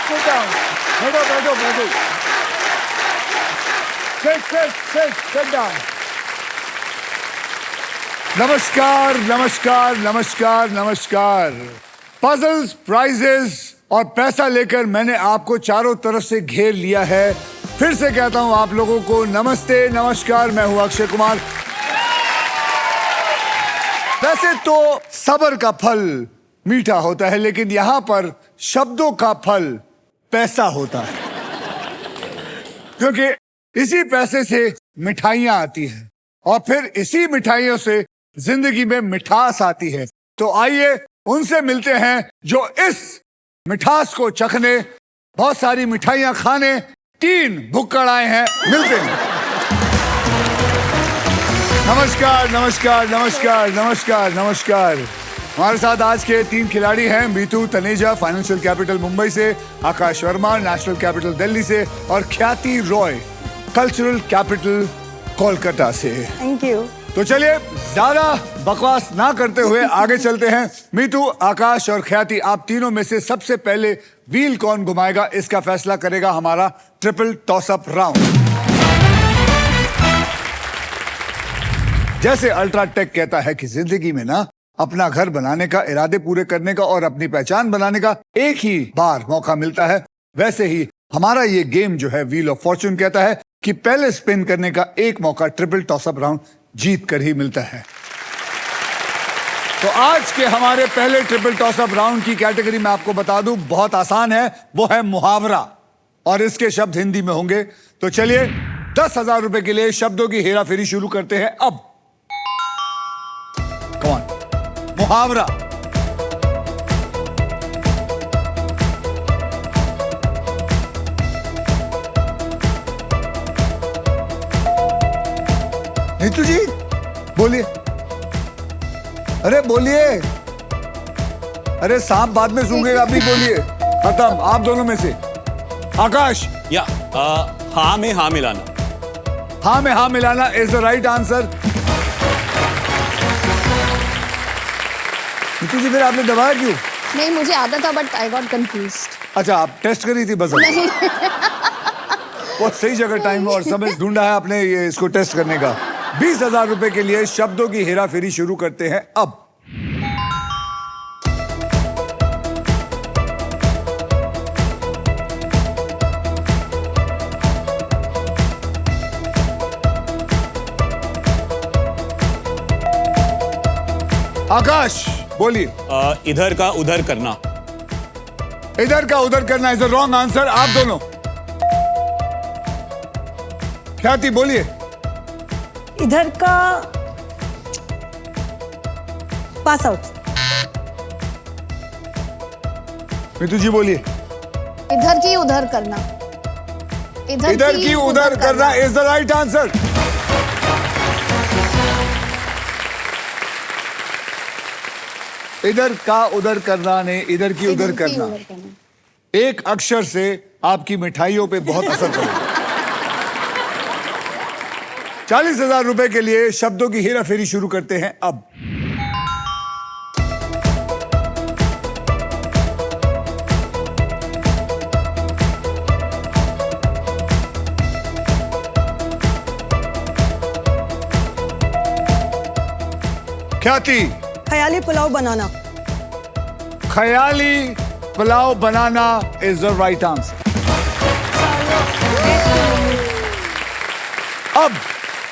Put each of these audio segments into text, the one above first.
Sit down. बैठो बैठो बैठो. Sit down. नमस्कार नमस्कार नमस्कार नमस्कार. पजल्स, प्राइजेस और पैसा लेकर मैंने आपको चारों तरफ से घेर लिया है. फिर से कहता हूं आप लोगों को नमस्ते नमस्कार. मैं हूं अक्षय कुमार. वैसे तो सब्र का फल मीठा होता है, लेकिन यहां पर शब्दों का फल पैसा होता है, क्योंकि इसी पैसे से मिठाइयां आती हैं और फिर इसी मिठाइयों से जिंदगी में मिठास आती है. तो आइए उनसे मिलते हैं जो इस मिठास को चखने, बहुत सारी मिठाइयां खाने 3 भुक्कड़ आए हैं. मिलते हैं. नमस्कार नमस्कार नमस्कार नमस्कार नमस्कार. हमारे साथ आज के 3 खिलाड़ी हैं. मीतू तनेजा, फाइनेंशियल कैपिटल मुंबई से, आकाश वर्मा, नेशनल कैपिटल दिल्ली से, और ख्याति रॉय, कल्चरल कैपिटल कोलकाता से. Thank you. तो चलिए ज्यादा बकवास ना करते हुए आगे चलते हैं. मीतू, आकाश और ख्याति, आप तीनों में से सबसे पहले व्हील कौन घुमाएगा, इसका फैसला करेगा हमारा ट्रिपल टॉस अप राउंड. जैसे अल्ट्राटेक कहता है कि जिंदगी में ना अपना घर बनाने का, इरादे पूरे करने का और अपनी पहचान बनाने का एक ही बार मौका मिलता है, वैसे ही हमारा ये गेम जो है व्हील ऑफ फॉर्चून कहता है कि पहले स्पिन करने का एक मौका ट्रिपल टॉस अप राउंड जीत कर ही मिलता है. तो आज के हमारे पहले ट्रिपल टॉस अप राउंड की कैटेगरी में आपको बता दूं, बहुत आसान है, वो है मुहावरा, और इसके शब्द हिंदी में होंगे. तो चलिए 10,000 रुपए के लिए शब्दों की हेराफेरी शुरू करते हैं. अब कौन मुहावरा. नीतू जी बोलिए. अरे बोलिए. अरे सांप बाद में सूंघेगा, अभी बोलिए. खत्म. आप दोनों में से आकाश. या हाँ में हाँ मिलाना. हाँ में हाँ मिलाना is the right answer. Neetu ji फिर आपने दबाया क्यों? नहीं, मुझे आदत था, बट आई गॉट कंफ्यूज्ड. अच्छा, आप टेस्ट करी थी बस. नहीं. बहुत सही जगह, टाइम और समय ढूंढा है आपने ये इसको टेस्ट करने का. 20,000 रुपए के लिए शब्दों की हेराफेरी शुरू करते हैं अब. आकाश बोलिए. इधर का उधर करना. इधर का उधर करना इज अ रॉन्ग आंसर. आप दोनों. ख्याति बोलिए. इधर का पास आउट. मीतू जी बोलिए. इधर की उधर करना. इधर की उधर करना इज द राइट आंसर. इधर का उधर करना ने इधर की उधर करना एक अक्षर से आपकी मिठाइयों पे बहुत असर पड़ेगा. 40,000 रुपए के लिए शब्दों की हेराफेरी शुरू करते हैं अब. ख्याति. ख्याली पुलाव बनाना. ख्याली पुलाव बनाना इज द राइट आंसर. अब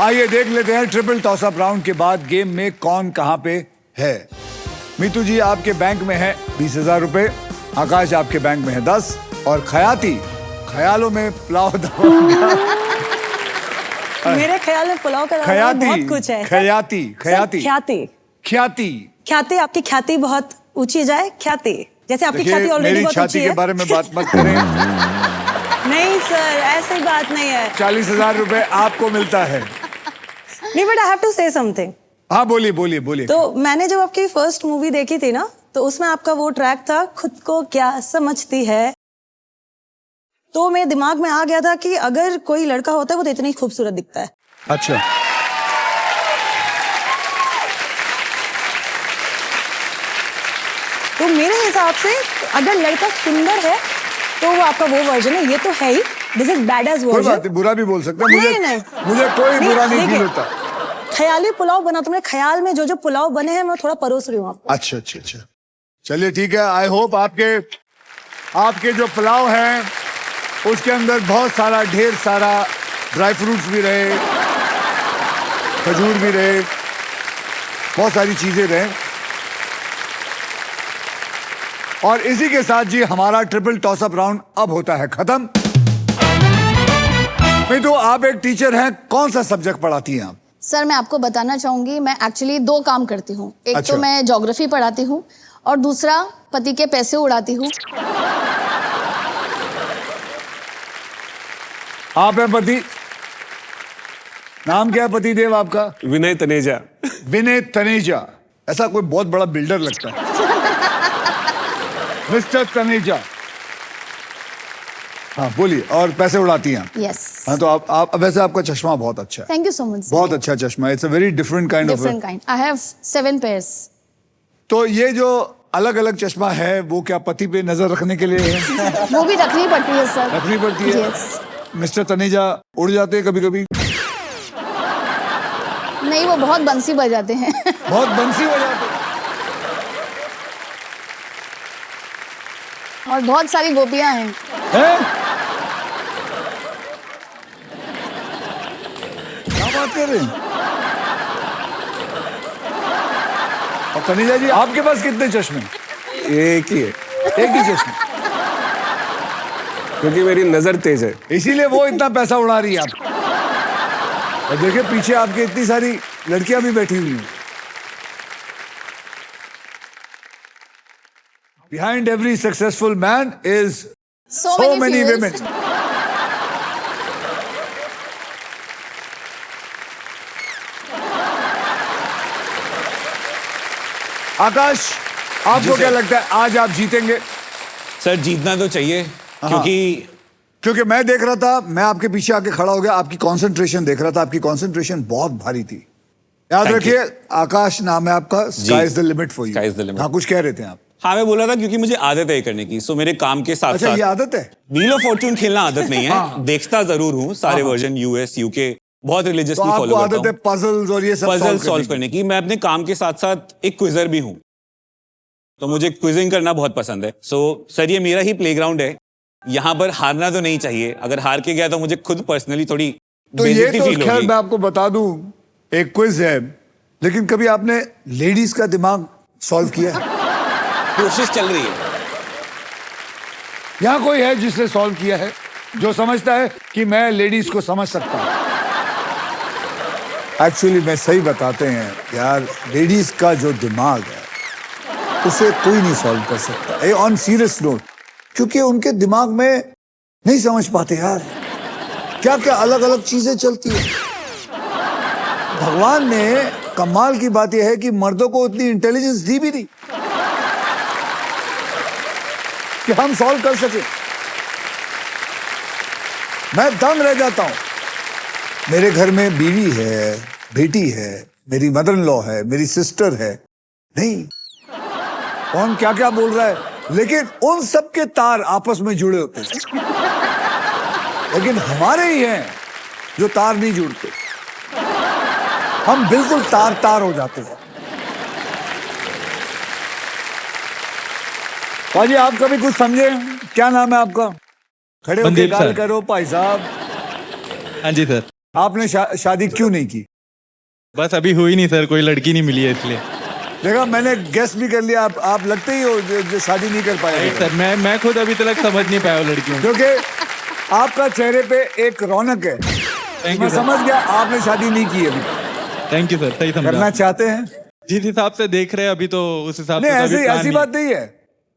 आइए देख लेते हैं ट्रिपल टॉस अप राउंड के बाद गेम में कौन कहां पे है. मीतू जी आपके बैंक में है 20,000 रुपए, आकाश आपके बैंक में है 10, और ख्याति ख्यालों में पुलाव मेरे ख्याल में पुलाव का बहुत कुछ है. ख्याति ख्याति ख्याति ख्याति ख्याति. आपकी ख्याति बहुत ऊंची जाए. ख्याति जैसे आपकी ख्याति ऑलरेडी बहुत ऊंची है. के बारे में बात मत करें. नहीं सर, ऐसी बात नहीं है. 40,000 रुपए आपको मिलता है. नहीं, but I have to say something. हाँ बोलिए बोलिए बोलिए. तो मैंने जब आपकी फर्स्ट मूवी देखी थी ना, तो उसमें आपका वो ट्रैक था, खुद को क्या समझती है. तो मेरे दिमाग में आ गया था कि अगर कोई लड़का होता है वो तो इतना ही खूबसूरत दिखता है. अच्छा. तो मेरे हिसाब से अगर लड़का सुंदर है तो वो आपका वो वर्जन है, ये तो है ही, दिस इज बैड एज कोई बात वर्जन। नहीं, बुरा भी बोल सकते हैं, नहीं। मुझे कोई बुरा नहीं देखिए, फील होता। ख्याली पुलाव बना तुमने, ख्याल में जो पुलाव बने हैं मैं थोड़ा परोस रही हूँ आपको। अच्छा अच्छा अच्छा, चलिए ठीक है। आई होप आपके जो पुलाव है उसके अंदर बहुत सारा, ढेर सारा ड्राई फ्रूट्स भी रहे, खजूर भी रहे, बहुत सारी चीजें रहे। और इसी के साथ जी हमारा ट्रिपल टॉसअप राउंड अब होता है खत्म। मैं तो आप एक टीचर हैं, कौन सा सब्जेक्ट पढ़ाती हैं आप? सर मैं आपको बताना चाहूंगी, मैं एक्चुअली 2 काम करती हूँ। एक अच्छा। तो मैं ज्योग्राफी पढ़ाती हूँ और दूसरा पति के पैसे उड़ाती हूँ। आप हैं पति, नाम क्या है पति देव आपका? विनय तनेजा। विनय तनेजा, ऐसा कोई बहुत बड़ा बिल्डर लगता है। मिस्टर तनेजा, हाँ बोलिए। और पैसे उड़ाती हैं आप? यस। हाँ तो आप वैसे आपका चश्मा बहुत अच्छा है, थैंक यू सो मच। बहुत अच्छा चश्मा। It's a very different kind of. Different kind. I have 7 pairs. तो ये जो अलग अलग चश्मा है वो क्या पति पे नजर रखने के लिए है? वो भी रखनी पड़ती है सर। रखनी पड़ती है। यस। मिस्टर तनेजा उड़ जाते हैं कभी कभी? नहीं, वो बहुत बंसी बजाते हैं। बहुत बंसी हो जाते हैं। और बहुत सारी गोपियां हैं। हैं? क्या बात कर रहे हैं? और तनेजा जी आपके पास कितने चश्मे? एक ही है, एक ही चश्मा, क्योंकि मेरी नजर तेज है। इसीलिए वो इतना पैसा उड़ा रही है आप। और देखिए पीछे आपके इतनी सारी लड़कियां भी बैठी हुई हैं। Behind every successful man is So many fuels. women. आकाश, आपको जी क्या सर। लगता है आज आप जीतेंगे? सर जीतना तो चाहिए, क्योंकि क्योंकि मैं देख रहा था, मैं आपके पीछे आके खड़ा हो गया, आपकी कंसंट्रेशन देख रहा था, आपकी कंसंट्रेशन बहुत भारी थी। याद Thank रखिए, आकाश नाम है आपका, sky is the limit for you. Sky is the limit. हाँ कुछ कह रहे थे आप? हाँ मैं बोला था क्योंकि मुझे आदत है ये करने की, सो मेरे काम के साथ अच्छा, ये साथ आदत है? व्हील ऑफ फॉर्चून खेलना आदत नहीं हाँ। है, देखता जरूर हूँ सारे वर्जन, यूएस यूके बहुत तो रिलीजियसली आपको फॉलो आदत करता है हूँ। पजल्स और ये सब पजल सॉल्व करने की। मैं अपने काम के साथ साथ एक क्विजर भी हूँ, तो मुझे क्विजिंग करना बहुत पसंद है। सो सर ये मेरा ही प्लेग्राउंड है, यहाँ पर हारना तो नहीं चाहिए। अगर हार के गया तो मुझे खुद पर्सनली थोड़ी तो ये बेइज्जती तो फील खैर होगी। मैं आपको बता दूं, एक क्विज है, लेकिन कभी आपने लेडीज का दिमाग सॉल्व किया है? कोशिश चल रही है। यहाँ कोई है जिसने सॉल्व किया है, जो समझता है कि मैं लेडीज को समझ सकता हूँ? एक्चुअली मैं सही बताते हैं यार, लेडीज का जो दिमाग है उसे कोई नहीं सॉल्व कर सकता। ऑन सीरियस नोट, क्योंकि उनके दिमाग में नहीं समझ पाते यार, क्या क्या अलग अलग चीजें चलती है। भगवान ने, कमाल की बात यह है कि मर्दों को उतनी इंटेलिजेंस दी भी नहीं कि हम सॉल्व कर सके। मैं दंग रह जाता हूं। मेरे घर में बीवी है, बेटी है, मेरी मदर इन लॉ है, मेरी सिस्टर है, नहीं कौन क्या क्या बोल रहा है, लेकिन उन सब के तार आपस में जुड़े होते हैं, लेकिन हमारे ही हैं जो तार नहीं जुड़ते। हम बिल्कुल तार तार हो जाते हैं। भाजी आप कभी कुछ समझे? क्या नाम है आपका? खड़े होकर मनदीप गाल सर। करो भाई साहब। हाँ जी सर। आपने शादी क्यों नहीं की? बस अभी हुई नहीं सर, कोई लड़की नहीं मिली है इसलिए। देखा, मैंने गेस भी कर लिया, आप लगते ही हो जो शादी नहीं कर नहीं पाए। सर, मैं खुद अभी तक समझ नहीं पाया वो लड़कियों को। क्योंकि आपका चेहरे पे एक रौनक है, थैंक मैं यू सर। समझ गया आपने शादी नहीं की अभी। थैंक यू सर, सही करना समझा। चाहते हैं? जिस हिसाब से देख रहे हैं अभी, तो उस हिसाब नहीं, से तो अभी प्लान ऐसी नहीं। बात नहीं है,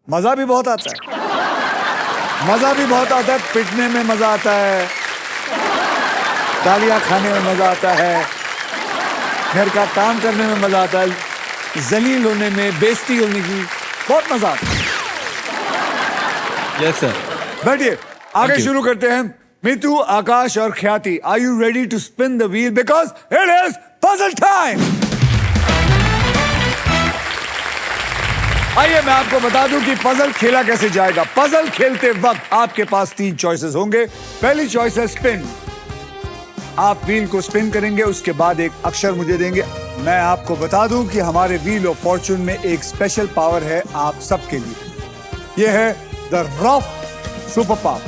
मजा भी बहुत आता है, मजा भी बहुत आता है। पिटने में मजा आता है, गालियां खाने में मजा आता है, घर का काम करने में मजा आता है, जलील होने में, बेइज्जती होने की बहुत मजा आता है। Yes sir. बैठिए, आगे you. शुरू करते हैं। मितू, आकाश और Khyati, are you ready to spin the wheel? Because it is puzzle time. आइए मैं आपको बता दूं कि पजल खेला कैसे जाएगा। पजल खेलते वक्त आपके पास 3 चॉइसेस होंगे। पहली चॉइस है स्पिन। आप व्हील को स्पिन करेंगे, उसके बाद एक अक्षर मुझे देंगे। मैं आपको बता दूं कि हमारे व्हील ऑफ फॉर्चून में एक स्पेशल पावर है आप सबके लिए। यह है द रॉफ सुपर पावर।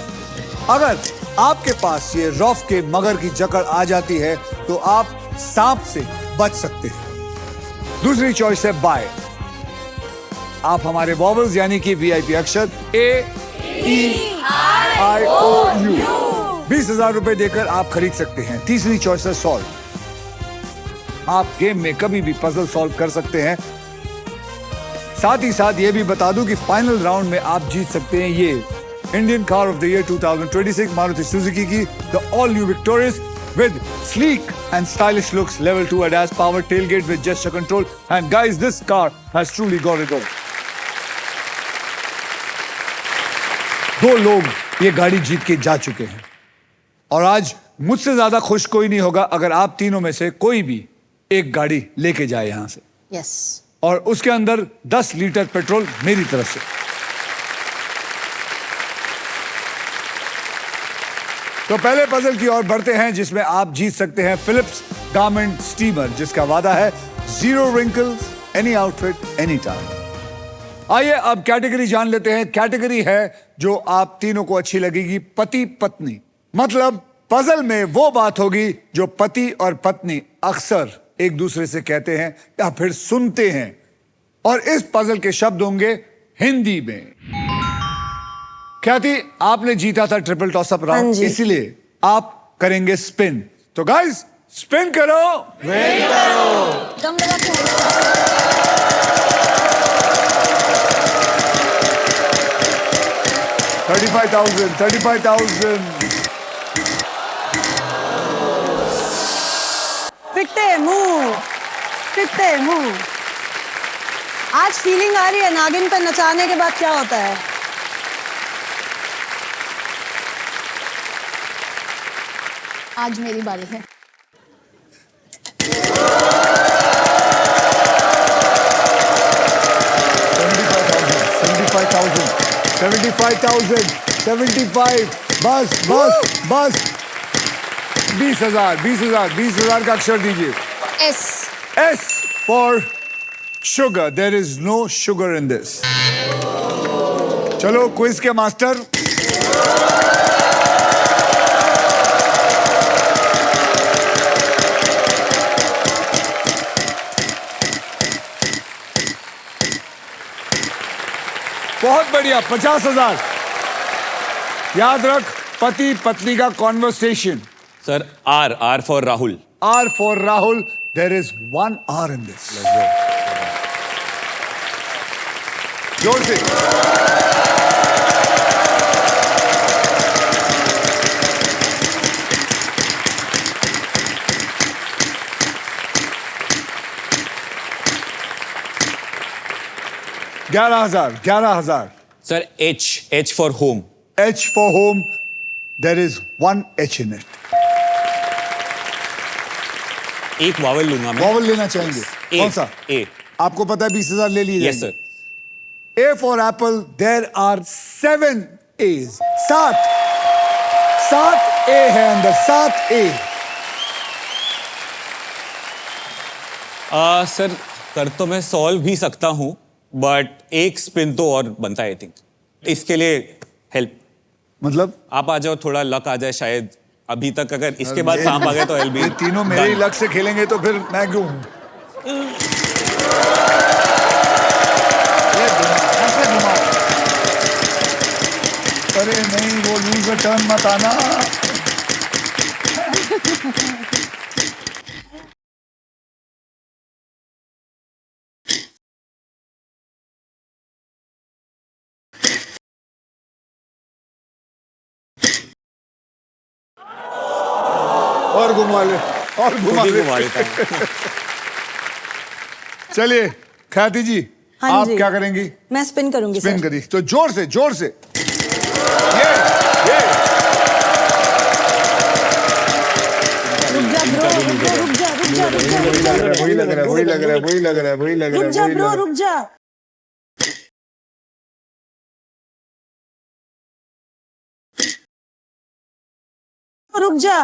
अगर आपके पास ये रॉफ के मगर की जकड़ आ जाती है तो आप सांप से बच सकते हैं। दूसरी चॉइस है बाय। आप हमारे वॉवल्स यानी कि वीआईपी अक्षर AEIOU 20,000 रुपए देकर आप खरीद सकते हैं। तीसरी चॉइस है सॉल्व। आप गेम में कभी भी पजल सॉल्व कर सकते हैं। साथ ही साथ ये भी बता दूं कि फाइनल राउंड में आप जीत सकते हैं ये Indian car of the year 2026 Maruti Suzuki की the all new Victoris with sleek and stylish looks, level 2 ADAS powered tailgate with gesture control, and guys, this car has truly got it all. 2 लोग ये गाड़ी जीत के जा चुके हैं और आज मुझसे ज्यादा खुश कोई नहीं होगा अगर आप तीनों में से कोई भी एक गाड़ी लेके जाए यहां से, यस और उसके अंदर 10 लीटर पेट्रोल मेरी तरफ से। तो पहले पजल की ओर बढ़ते हैं जिसमें आप जीत सकते हैं फिलिप्स गारमेंट स्टीमर, जिसका वादा है 0 wrinkles, any outfit, any time। आइए अब कैटेगरी जान लेते हैं। कैटेगरी है जो आप तीनों को अच्छी लगेगी, पति पत्नी। मतलब पजल में वो बात होगी जो पति और पत्नी अक्सर एक दूसरे से कहते हैं या फिर सुनते हैं, और इस पजल के शब्द होंगे हिंदी में। ख्याति, आपने जीता था ट्रिपल टॉस अप राउंड, इसीलिए आप करेंगे स्पिन। तो गाइस स्पिन करो, वेट करो। दम लगा के 35,000 पिटते मुंह। आज फीलिंग आ रही है नागिन पे नचाने के बाद क्या होता है। आज मेरी बारी है। 75,000 बस 20,000 का अक्षर दीजिए। S for sugar. There is no sugar in this. चलो क्विज के मास्टर, बहुत बढ़िया। 50,000। याद रख, पति पत्नी का conversation. Sir R for Rahul. R for Rahul. There is 1 R in this. जोर से। ग्यारह हजार। Sir H for home। H for home. There is 1 H in it. एक वावल लूंगा मैं। वॉवल लेना चाहेंगे? A, कौन सा? A। आपको पता है 20,000 ले लिए यस जाएंगे। Sir. A for apple. There are 7 A's. 7 A है अंदर, 7 A। सर कर तो मैं सॉल्व भी सकता हूँ, बट एक स्पिन तो और बनता है आई थिंक। इसके लिए हेल्प, मतलब आप आ जाओ, थोड़ा लक आ जाए शायद। अभी तक अगर इसके बाद सांप आ गए तो ये तीनों मेरे ही लक से खेलेंगे तो फिर मैं क्यों हूं? अरे नहीं, वो लूजर टर्न मत आना। और घुमा ले, और घुमा ले। चलिए ख्याति जी, हाँ आप जी। क्या करेंगी? मैं स्पिन करूंगी स्पिन सर। करी तो जोर से, जोर से। ये रुक जा ब्रो, वही लग रहा है, वही लग रहा है, वही लग रहा है, वही लग रहा है, वही लग रहा है, रुक जा ब्रो, रुक जा। रुक जा।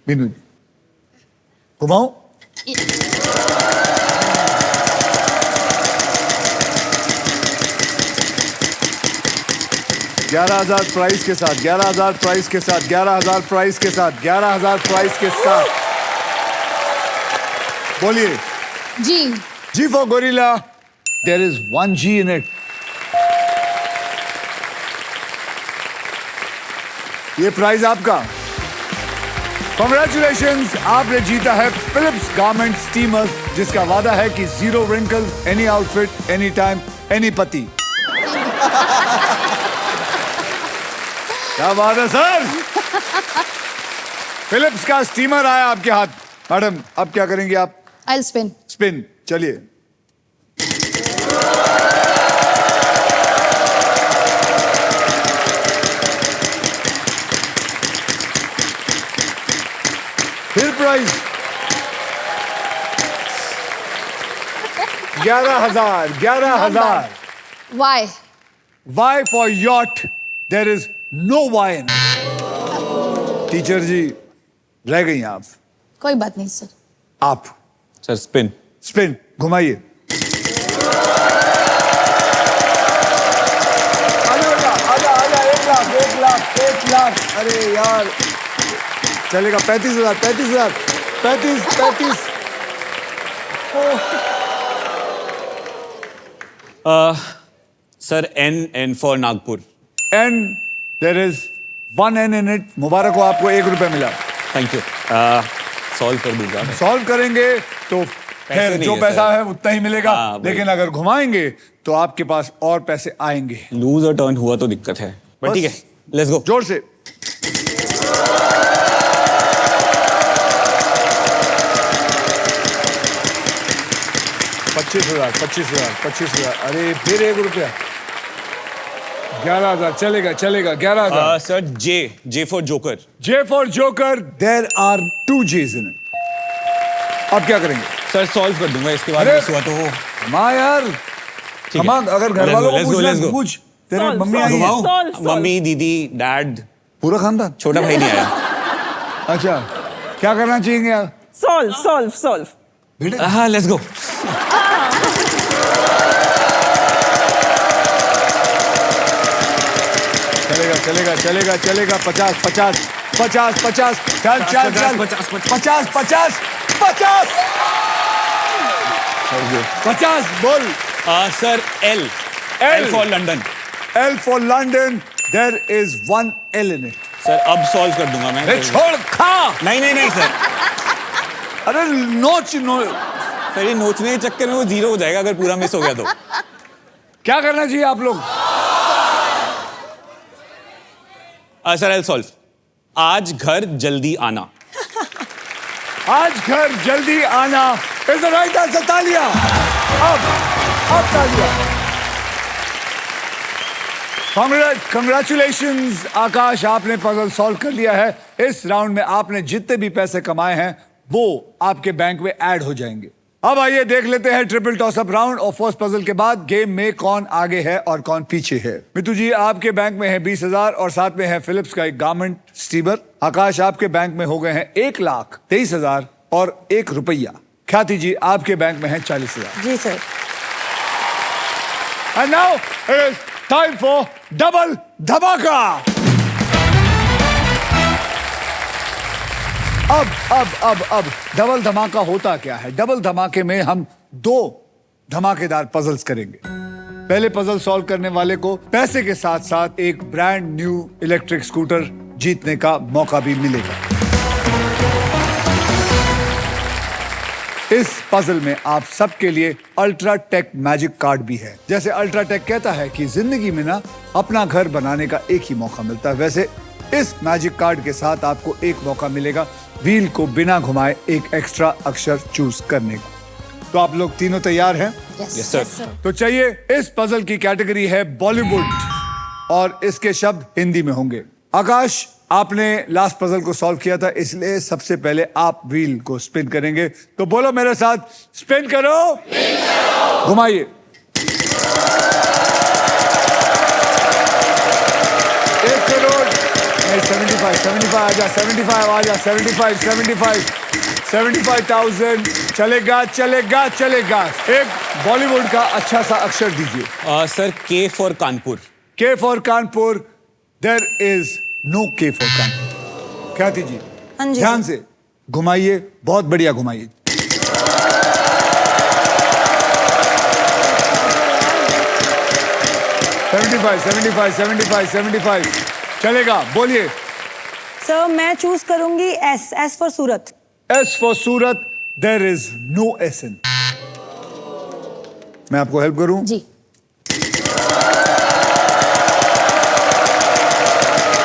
मीनू जी घुमाओ। 11,000 प्राइस के साथ, 11,000 प्राइस के साथ, 11,000 प्राइस के साथ, 11,000 प्राइस के साथ। बोलिए। जी। G for gorilla. There is one G in it. ये प्राइज आपका। Congratulations, आपने जीता है फिलिप्स गारमेंट स्टीमर, जिसका वादा है कि 0 wrinkles, any outfit, any time, any पति। क्या बात है सर। फिलिप्स का स्टीमर आया आपके हाथ। मैडम अब क्या करेंगे आप? I'll spin. स्पिन। चलिए। फिर price 11,000, 11,000। Why? Why for yacht? There is no why in it. Teacher ji रह गई आप। कोई बात नहीं सर। आप सर स्पिन। स्पिन घुमाइए। आजा आजा आजा 1 लाख 1 लाख 1 लाख। अरे यार चलेगा। 35,000 35,000 35 35। Sir N for Nagpur. And there is 1 N in it। मुबारक हो, आपको 1 रुपया मिला। Thank you. सॉल्व कर दूंगा। सॉल्व करेंगे तो खैर नहीं जो है पैसा सर। है उतना ही मिलेगा। हाँ, भाई। लेकिन अगर घुमाएंगे तो आपके पास और पैसे आएंगे। लूज और टर्न हुआ तो दिक्कत है, बट ठीक है, लेट्स गो। जोर से। $25,000। अरे फिर 1 रुपया। 11,000 चलेगा चलेगा। 11,000। Sir J for joker. J for Joker. There are 2 J's in it. अब क्या करेंगे? सर सॉल्व कर दूंगा, इसके बाद अरे! मिस हुआ तो माँ यार ठीक है। हम अगर घर Let's वालों go, को let's go, पूछना let's go। पूछ। तेरे Solve, मम्मी solve। आई है? घुमाओ। घुमाओ। solve। मम्मी, दीदी, डैड, पूरा खानदान। छोटा भाई नहीं आया। अच्छा क्या करना चाहिए यार? सॉल्व। हाँ लेट्स गो। चलेगा चलेगा चलेगा 50 50 50 50 चल चल चल 50 50 50 50 50 बोल। Sir L L for London. L for London. There is 1 L in it. Sir अब सॉल्व कर दूंगा मैं। अरे छोड़ खा। नहीं सर। अरे नोच नो। सर ये नोचने के चक्कर में वो 0 हो जाएगा अगर पूरा मिस हो गया तो। क्या करना चाहिए आप लोग? Sir I solve. आज घर जल्दी आना। आज घर जल्दी आना इज द राइट आंसर। तालियां। अब तालियां। Congratulations आकाश, आपने पजल सॉल्व कर लिया है। इस राउंड में आपने जितने भी पैसे कमाए हैं वो आपके बैंक में ऐड हो जाएंगे। अब आइए देख लेते हैं ट्रिपल टॉस अप राउंड और फर्स्ट पजल के बाद गेम में कौन आगे है और कौन पीछे है। मितू जी आपके बैंक में है 20,000 और साथ में है फिलिप्स का एक गारमेंट स्टीमर। आकाश आपके बैंक में हो गए हैं 1,23,000 और 1 रुपया। ख्याति जी आपके बैंक में है 40,000। जी sir. And now it is time for double धमाका। अब डबल धमाका होता क्या है? डबल धमाके में हम 2 धमाकेदार पजल्स करेंगे। पहले पजल सॉल्व करने वाले को पैसे के साथ साथ एक ब्रांड न्यू इलेक्ट्रिक स्कूटर जीतने का मौका भी मिलेगा। इस पजल में आप सबके लिए अल्ट्रा टेक मैजिक कार्ड भी है। जैसे अल्ट्रा टेक कहता है कि जिंदगी में ना अपना घर बनाने का एक ही मौका मिलता है, वैसे इस मैजिक कार्ड के साथ आपको एक मौका मिलेगा व्हील को बिना घुमाए एक एक्स्ट्रा अक्षर चूज करने का। तो आप लोग तीनों तैयार हैं? Yes sir. तो चाहिए इस पजल की कैटेगरी है बॉलीवुड और इसके शब्द हिंदी में होंगे। आकाश आपने लास्ट पजल को सॉल्व किया था, इसलिए सबसे पहले आप व्हील को स्पिन करेंगे। तो बोलो मेरे साथ, स्पिन करो, घुमाइए। 75 आजा, 75 आजा, 75,000 चलेगा चलेगा चलेगा। एक बॉलीवुड का अच्छा सा अक्षर दीजिए। सर के for Kanpur. K for Kanpur, there is no K for Kanpur. Khyati ji हाँ जी ध्यान सर। से घुमाइए, बहुत बढ़िया घुमाइए। $75 चलेगा, बोलिए। सर मैं चूज करूंगी S for Surat. S for Surat, there is no S in. मैं आपको हेल्प करूं? जी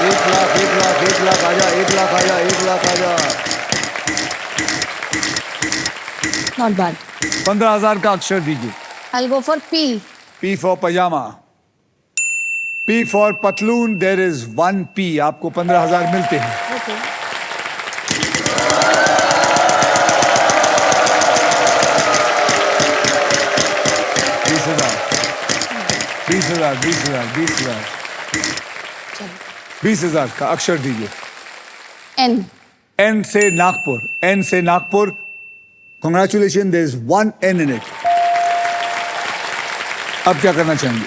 1 लाख आजा, 1 लाख आजा, 1 लाख आजा। Not bad. 15,000 का अक्षर दीजिए। I go for P. P for pyjama, P for पतलून, देयर इज 1 P। आपको 15,000 मिलते हैं। ओके 20,000 का अक्षर दीजिए। एन। N से नागपुर, N से Nagpur. Congratulations, there is 1 N in it। अब क्या करना चाहेंगे?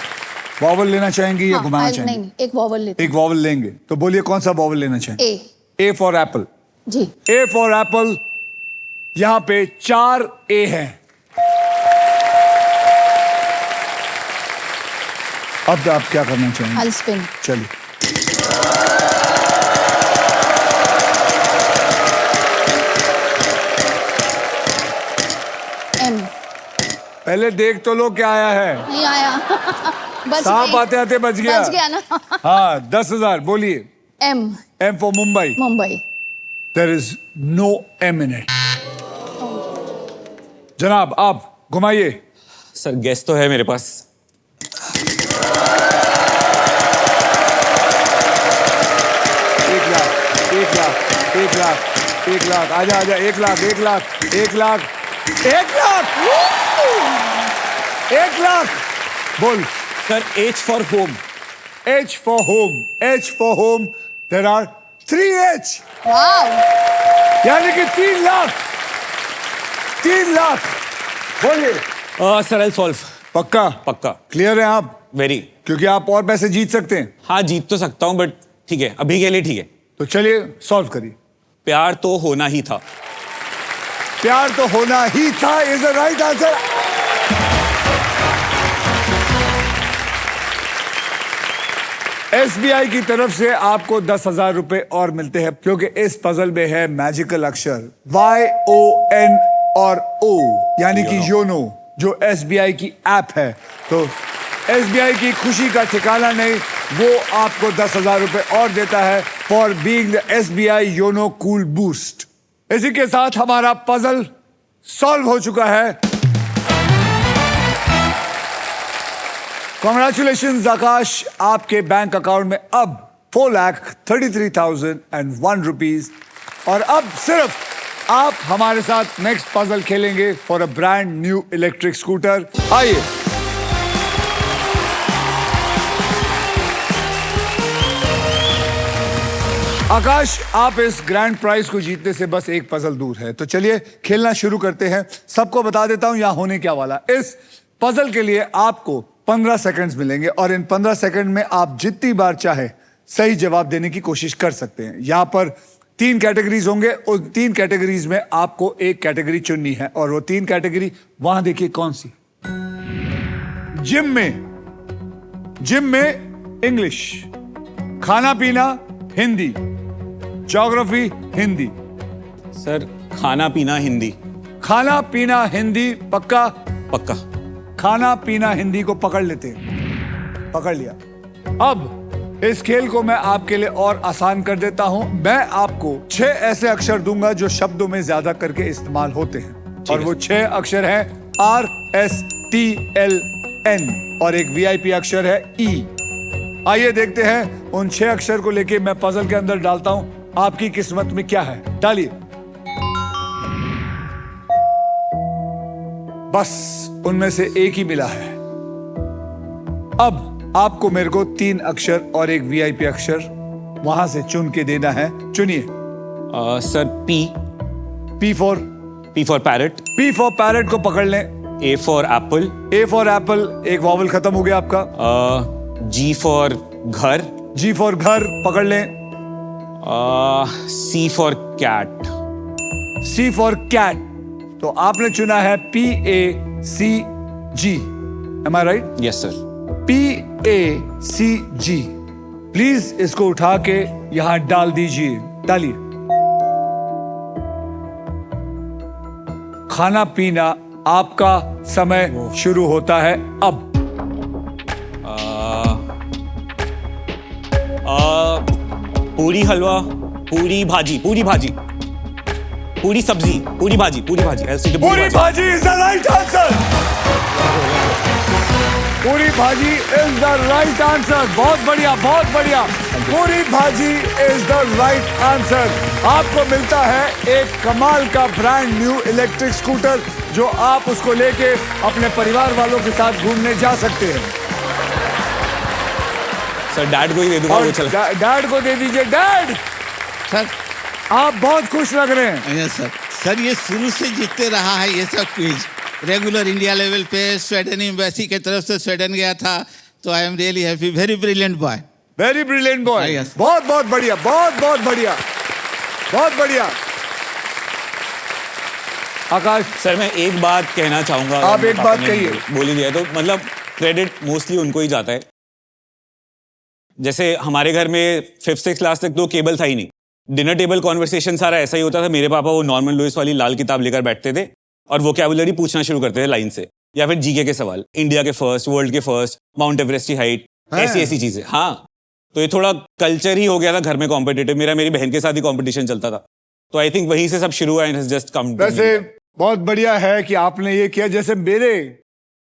वॉवल लेना चाहेंगे या घुमाना नहीं चाहेंगे? नहीं, एक वॉवल लेते एक वॉवल लेंगे, तो बोलिए कौन सा वॉवल लेना चाहेंगे? ए। A for apple. जी A फॉर एप्पल, यहां पे 4 A हैं। अब आप क्या करना चाहेंगे? आई स्पिन। चलिए। एम। पहले देख तो लो क्या आया है। नहीं आया बच सांप गई। आते आते बच गया। बच गया ना हाँ, 10,000 बोलिए। M. M for Mumbai, Mumbai. There is no M in it। जनाब आप घुमाइए। सर गेस तो है मेरे पास। 1 लाख आजा आजा, 1 लाख 1 लाख बोल। Sir H for home. H for home, there are 3 H, wow यानी कि 3 लाख बोलिए। Sir I solve. पक्का पक्का। क्लियर है आप? वेरी। क्योंकि आप और पैसे जीत सकते हैं। हाँ जीत तो सकता हूँ बट ठीक है, अभी के लिए ठीक है। तो चलिए सॉल्व करिए। प्यार तो होना ही था। प्यार तो होना ही था is the right answer. SBI की तरफ से आपको 10,000 रुपए और मिलते हैं, क्योंकि इस पजल में है मैजिकल अक्षर YON और O, यानी कि योनो, जो SBI की ऐप है। तो SBI की खुशी का ठिकाना नहीं, वो आपको 10,000 रुपए और देता है for being the SBI YONO cool boost. इसी के साथ हमारा पजल सॉल्व हो चुका है। कॉन्ग्रेचुलेशंस आकाश, आपके बैंक अकाउंट में अब 4,33,001 रुपीज। और अब सिर्फ आप हमारे साथ नेक्स्ट पजल खेलेंगे for a brand new electric scooter. आइए। आकाश, आप इस ग्रैंड प्राइज को जीतने से बस एक पजल दूर है, तो चलिए खेलना शुरू करते हैं। सबको बता देता हूं यहां होने क्या वाला। इस पजल के लिए आपको 15 सेकंड्स मिलेंगे और इन 15 सेकंड में आप जितनी बार चाहे सही जवाब देने की कोशिश कर सकते हैं। यहां पर 3 कैटेगरीज होंगे, उन 3 कैटेगरीज में आपको एक कैटेगरी चुननी है, और वो 3 कैटेगरी वहां देखिए कौन सी। जिम में इंग्लिश, खाना पीना हिंदी, ज्योग्राफी हिंदी। सर खाना पीना हिंदी। खाना पीना हिंदी पक्का? पक्का। खाना पीना हिंदी को पकड़ लेते हैं। पकड़ लिया। अब इस खेल को मैं आपके लिए और आसान कर देता हूं। मैं आपको 6 ऐसे अक्षर दूंगा जो शब्दों में ज्यादा करके इस्तेमाल होते हैं, और वो 6 अक्षर हैं RSTLN, और एक VIP अक्षर है E। आइए देखते हैं उन 6 अक्षर को लेके मैं पजल के अंदर डालता हूं, आपकी किस्मत में क्या है। डालिए। बस उनमें से एक ही मिला है। अब आपको मेरे को 3 अक्षर और एक VIP अक्षर वहां से चुन के देना है, चुनिए। Sir P P for parrot, parrot को पकड़ लें। A for Apple, A for Apple, एक वॉवल खत्म हो गया आपका। जी फॉर घर, जी फॉर घर पकड़ लें। C for cat, C for cat, तो आपने चुना है PACG। Am I right? Yes sir. PACG। Please इसको उठा के यहां डाल दीजिए, डालिए। खाना पीना आपका समय शुरू होता है अब। पूरी हलवा, पूरी भाजी, पूरी सब्जी, पूरी भाजी। पूरी भाजी इज द राइट आंसर। पूरी भाजी इज द राइट आंसर। बहुत बढ़िया, बहुत बढ़िया। पूरी भाजी इज द राइट आंसर। आपको मिलता है एक कमाल का ब्रांड न्यू इलेक्ट्रिक स्कूटर, जो आप उसको लेके अपने परिवार वालों के साथ घूमने जा सकते हैं। सर डैड को ही दे दूंगा, वो चला। डैड को दे दीजिए। डैड, सर आप बहुत खुश लग रहे हैं। Yes sir. सर ये शुरू से जीतते रहा है ये सब क्विज। रेगुलर इंडिया लेवल पे स्वीडन एम्बेसी की तरफ से स्वीडन गया था, तो I am really happy. Very brilliant boy, very brilliant boy. Yes. बहुत बहुत बढ़िया, बहुत बहुत बढ़िया, बहुत बढ़िया। आकाश, सर मैं एक बात कहना चाहूंगा। आप एक बात आपने कहिए। बोल ही दिया तो मतलब क्रेडिट मोस्टली उनको ही जाता है। जैसे हमारे घर में 5th-6th क्लास तक तो केबल था ही नहीं। डिनर टेबल कॉन्वर्सेशन सारा ऐसा ही होता था। मेरे पापा वो नॉर्मन लुइस वाली लाल किताब लेकर बैठते थे और वोकैबुलरी पूछना शुरू करते थे लाइन से, या फिर जीके के सवाल, इंडिया के फर्स्ट, वर्ल्ड के फर्स्ट, माउंट एवरेस्ट की हाइट, ऐसी चीजें। हाँ, तो ये थोड़ा कल्चर ही हो गया था घर में कॉम्पिटिटिव। मेरी बहन के साथ ही कॉम्पिटिशन चलता था, तो आई थिंक वहीं से सब शुरू हुआ। And just come. वैसे बहुत बढ़िया है कि आपने ये किया। जैसे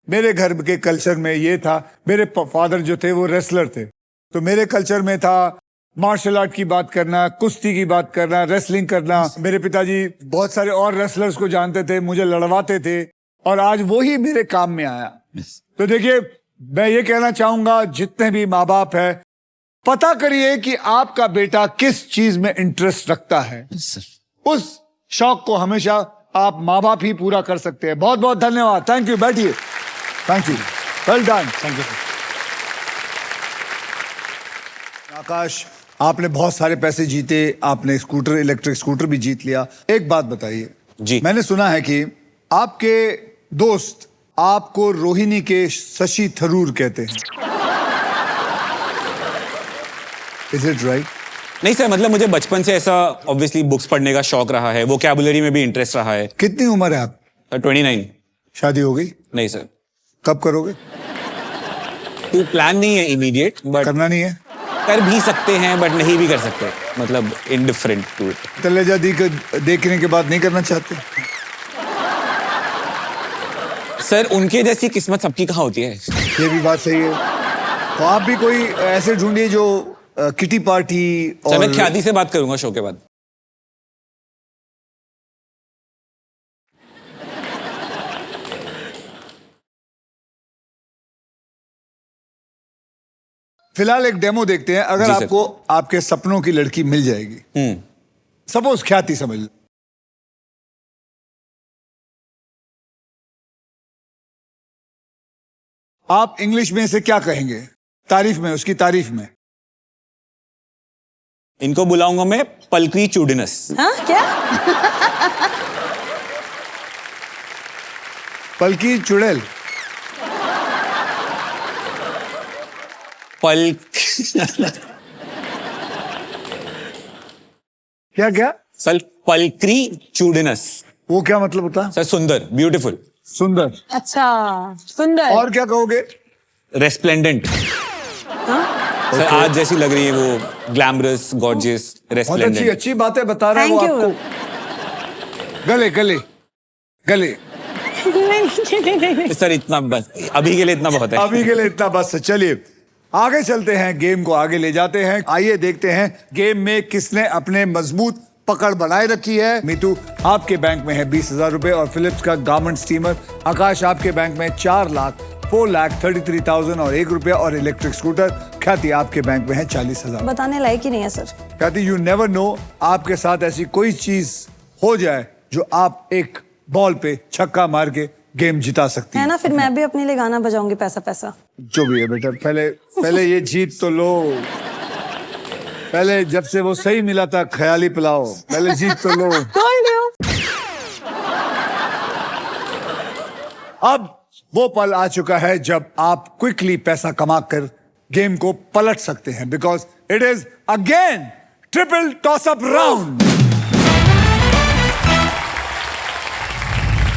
मेरे घर के कल्चर में ये था, मेरे फादर जो थे वो रेसलर थे, तो मेरे कल्चर में था मार्शल आर्ट की बात करना, कुश्ती की बात करना, रेसलिंग करना। मेरे पिताजी बहुत सारे और रेसलर्स को जानते थे, मुझे लड़वाते थे, और आज वो ही मेरे काम में आया। तो देखिए, मैं ये कहना चाहूंगा, जितने भी माँ बाप है, पता करिए कि आपका बेटा किस चीज में इंटरेस्ट रखता है। उस शौक को हमेशा आप माँ बाप ही पूरा कर सकते हैं। बहुत बहुत धन्यवाद। Thank you. बैठिए। Thank you. Well done. Thank you. Akash, आपने बहुत सारे पैसे जीते, आपने स्कूटर, इलेक्ट्रिक स्कूटर भी जीत लिया। एक बात बताइए जी। मैंने सुना है कि आपके दोस्त आपको रोहिणी के शशि थरूर कहते हैं। Is it right? नहीं सर, मतलब मुझे बचपन से ऐसा ऑब्वियसली बुक्स पढ़ने का शौक रहा है, वोकैबुलरी में भी इंटरेस्ट रहा है। कितनी उम्र है आप? 29। शादी हो गई? नहीं सर, कब करोगे? कोई प्लान नहीं है इमीडिएट, बट करना नहीं है? कर भी सकते हैं बट नहीं भी कर सकते, मतलब इनडिफरेंट टू इट। तलेजा दी देखने के बाद नहीं करना चाहते? सर उनके जैसी किस्मत सबकी कहाँ होती है। ये भी बात सही है। तो आप भी कोई ऐसे ढूंढिए जो किटी पार्टी। सर मैं और ख्याति से बात करूंगा शो के बाद। फिलहाल एक डेमो देखते हैं। अगर जी सर। आपको आपके सपनों की लड़की मिल जाएगी, सपोज ख्याति समझ लो, आप इंग्लिश में इसे क्या कहेंगे? तारीफ में, उसकी तारीफ में। इनको बुलाऊंगा मैं पलकरी चूडिनस। हाँ क्या? पलकी चुड़ैल। पल क्या क्या? सर पलकरी चूडिनस। वो क्या मतलब होता है? सर सुंदर, ब्यूटीफुल, सुंदर। अच्छा, सुंदर। और क्या कहोगे? रेस्प्लेंडेंट। सर आज जैसी लग रही है वो, ग्लैमरस, गॉर्जियस, बहुत अच्छी रेस्प्लेंडेंट। अच्छी बातें बता रहा है वो Thank you. आपको। गले गले गले। सर इतना बस, अभी के लिए इतना बहुत है। अभी के लिए इतना बस है। चलिए आगे चलते हैं, गेम को आगे ले जाते हैं। आइए देखते हैं गेम में किसने अपने मजबूत पकड़ बनाए रखी है। मीतू, आपके बैंक में है 20,000 रुपए और फिलिप्स का गारमेंट स्टीमर। आकाश, आपके बैंक में 4 4,33,000 और ₹1 और इलेक्ट्रिक स्कूटर। ख्याति आपके बैंक में है 40,000। बताने लायक ही नहीं है सर। ख्याति, यू नेवर नो, आपके साथ ऐसी कोई चीज हो जाए जो आप एक बॉल पे छक्का मार के गेम जिता सकती है ना, फिर मैं भी अपने लिए गाना बजाऊंगी पैसा पैसा। जो भी है बेटा, पहले ये जीत तो लो। पहले जब से वो सही मिला था ख्याली पिलाओ, पहले जीत तो लो। अब वो पल आ चुका है जब आप क्विकली पैसा कमाकर गेम को पलट सकते हैं, because it is again triple toss up round.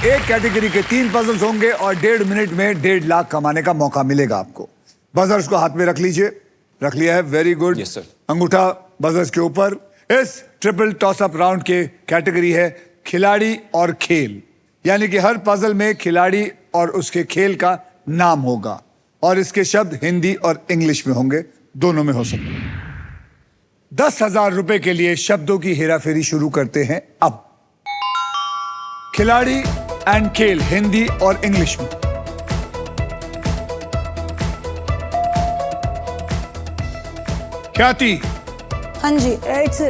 एक कैटेगरी के 3 पजल्स होंगे और 1.5 मिनट में 1.5 लाख कमाने का मौका मिलेगा आपको। बजर्स को हाथ में रख लीजिए। रख लिया है, वेरी गुड। Yes, sir. अंगूठा बजर्स के ऊपर। इस ट्रिपल टॉस अप राउंड के कैटेगरी है खिलाड़ी और खेल, यानी कि हर पजल में खिलाड़ी और उसके खेल का नाम होगा और इसके शब्द हिंदी और इंग्लिश में होंगे, दोनों में हो सकते हैं। 10,000 रुपए के लिए शब्दों की हेराफेरी शुरू करते हैं अब। खिलाड़ी एंड खेल, हिंदी और इंग्लिश में। ख्याति, हाँ जी, it's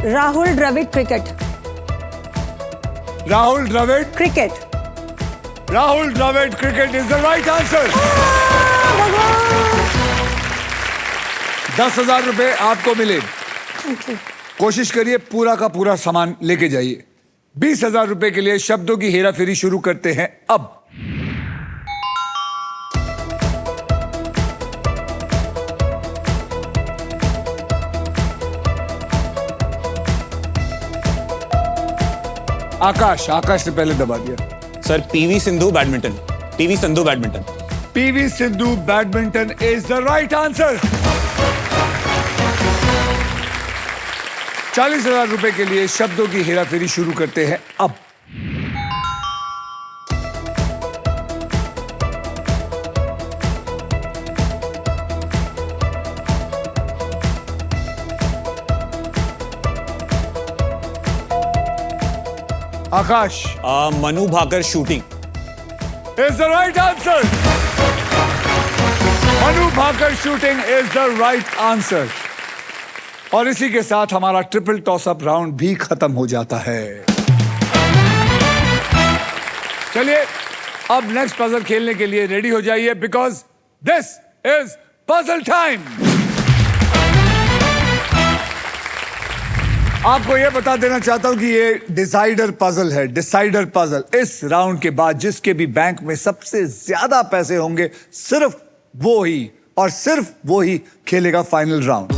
Rahul Dravid cricket. Rahul Dravid. Cricket. Rahul Dravid cricket is the right answer. 10,000 रुपए आपको मिले। कोशिश करिए पूरा का पूरा सामान लेके जाइए। 20,000 रुपए के लिए शब्दों की हेराफेरी शुरू करते हैं अब। आकाश ने पहले दबा दिया। Sir PV Sindhu badminton. PV Sindhu badminton. PV Sindhu badminton is the right answer. 40,000 रुपए के लिए शब्दों की हेराफेरी शुरू करते हैं अब। Akash. Manu Bhaker shooting. Is the right answer. Manu Bhaker shooting is the right answer. और इसी के साथ हमारा ट्रिपल टॉस अप राउंड भी खत्म हो जाता है। चलिए अब नेक्स्ट पजल खेलने के लिए रेडी हो जाइए, because this is puzzle time. आपको यह बता देना चाहता हूं कि ये डिसाइडर पजल है। Decider puzzle. इस राउंड के बाद जिसके भी बैंक में सबसे ज्यादा पैसे होंगे, सिर्फ वो ही और सिर्फ वो ही खेलेगा फाइनल राउंड।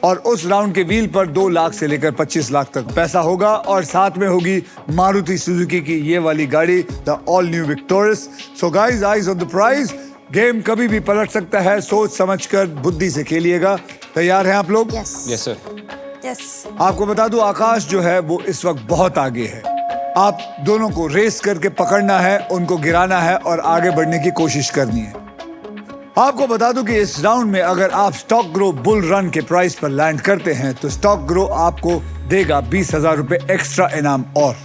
और उस राउंड के व्हील पर 2 लाख से लेकर 25 लाख तक पैसा होगा और साथ में होगी मारुति सुजुकी की ये वाली गाड़ी, the all new Victoris. So guys, eyes on the prize. Game कभी भी पलट सकता है, सोच समझकर बुद्धि से खेलिएगा। तैयार हैं आप लोग? यस। Yes sir. यस। आपको बता दूं, आकाश जो है वो इस वक्त बहुत आगे है। आप दोनों को रेस करके पकड़ना है, उनको गिराना है और आगे बढ़ने की कोशिश करनी है। आपको बता दूं कि इस राउंड में अगर आप स्टॉक ग्रो बुल रन के प्राइस पर लैंड करते हैं तो स्टॉक ग्रो आपको देगा 20,000 रुपए एक्स्ट्रा इनाम। और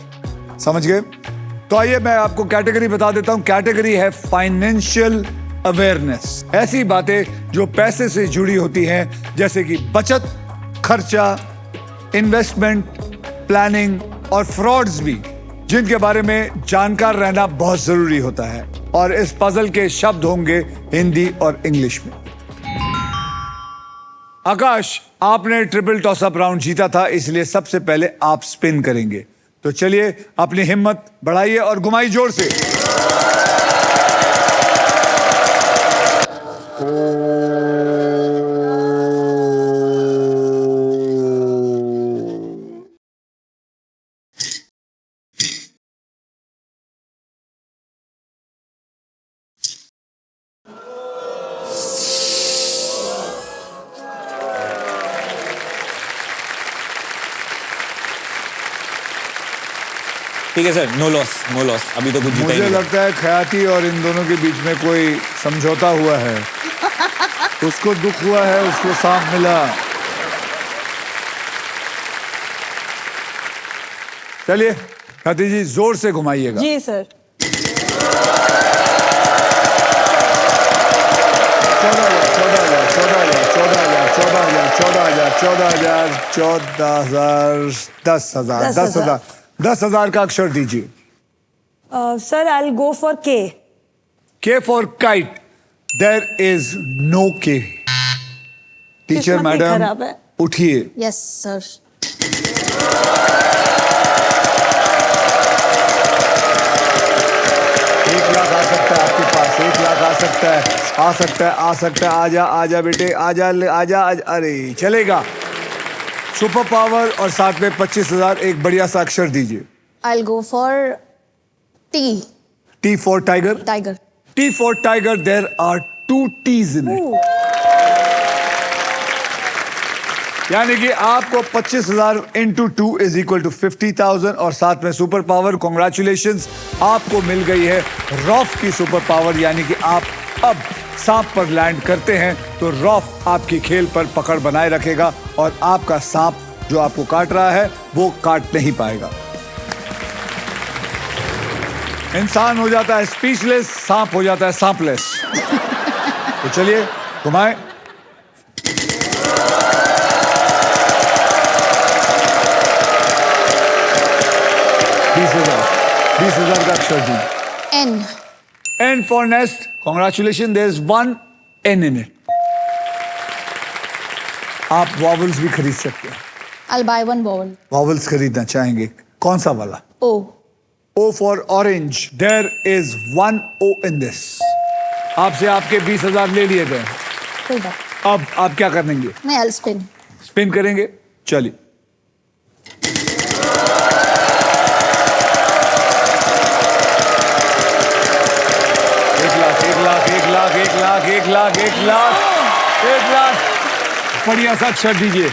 समझ गए? तो आइए मैं आपको कैटेगरी बता देता हूं। कैटेगरी है फाइनेंशियल अवेयरनेस। ऐसी बातें जो पैसे से जुड़ी होती हैं, जैसे कि बचत, खर्चा, इन्वेस्टमेंट, प्लानिंग और फ्रॉड्स भी, जिनके बारे में जानकार रहना बहुत जरूरी होता है। और इस पजल के शब्द होंगे हिंदी और इंग्लिश में। आकाश, आपने ट्रिपल टॉस अप राउंड जीता था, इसलिए सबसे पहले आप स्पिन करेंगे। तो चलिए अपनी हिम्मत बढ़ाइए और घुमाइए जोर से। ठीक है sir, no loss, no loss. अभी तो कुछ जीता ही मुझे नहीं। लगता है ख्याति और इन दोनों के बीच में कोई समझौता हुआ है। उसको दुख हुआ है, उसको सांप मिला। चलिए ख्याति जी, जोर से घुमाइएगा। जी सर। 14,000, 14,000, 10,000, 10,000, 10,000 का अक्षर दीजिए. सर आई गो फॉर के. K for kite. There is no K. Teacher किस्मत ही मैडम खराब है. उठिए. Yes sir. 1,00,000 आ सकता है आपके पास. 1,00,000 आ सकता है. आ सकता है, आ सकता है. आजा आजा बेटे, आजा आजा. अरे चलेगा. सुपर पावर और साथ में 25,000. एक बढ़िया सा अक्षर दीजिए. I go for T. T for tiger. Tiger. T for tiger. There are 2 T's in it. यानी कि आपको 25,000 into 2 is equal to 50,000 और साथ में सुपर पावर. कॉन्ग्रेचुलेशंस, आपको मिल गई है रॉफ की सुपर पावर. यानी कि आप अब सांप पर लैंड करते हैं तो रॉफ आपकी खेल पर पकड़ बनाए रखेगा और आपका सांप जो आपको काट रहा है वो काट नहीं पाएगा. इंसान हो जाता है स्पीचलेस, सांप हो जाता है सांपलेस. तो चलिए घुमाएं. $20,000 का अक्षर दी. N. N for nest. Congratulations, there's 1 N in it. आप वॉवल्स भी खरीद सकते हैं. आई बाय वन बॉल. वॉवल्स खरीदना चाहेंगे, कौन सा वाला? ओ. O for orange. There is 1 O in this. आपसे आपके 20,000 ले लिए गए. कोई बात. अब आप क्या करेंगे? मैं आई स्पिन. स्पिन करेंगे. चलिए. एक लाख. बढ़िया सा अक्षर दीजिए.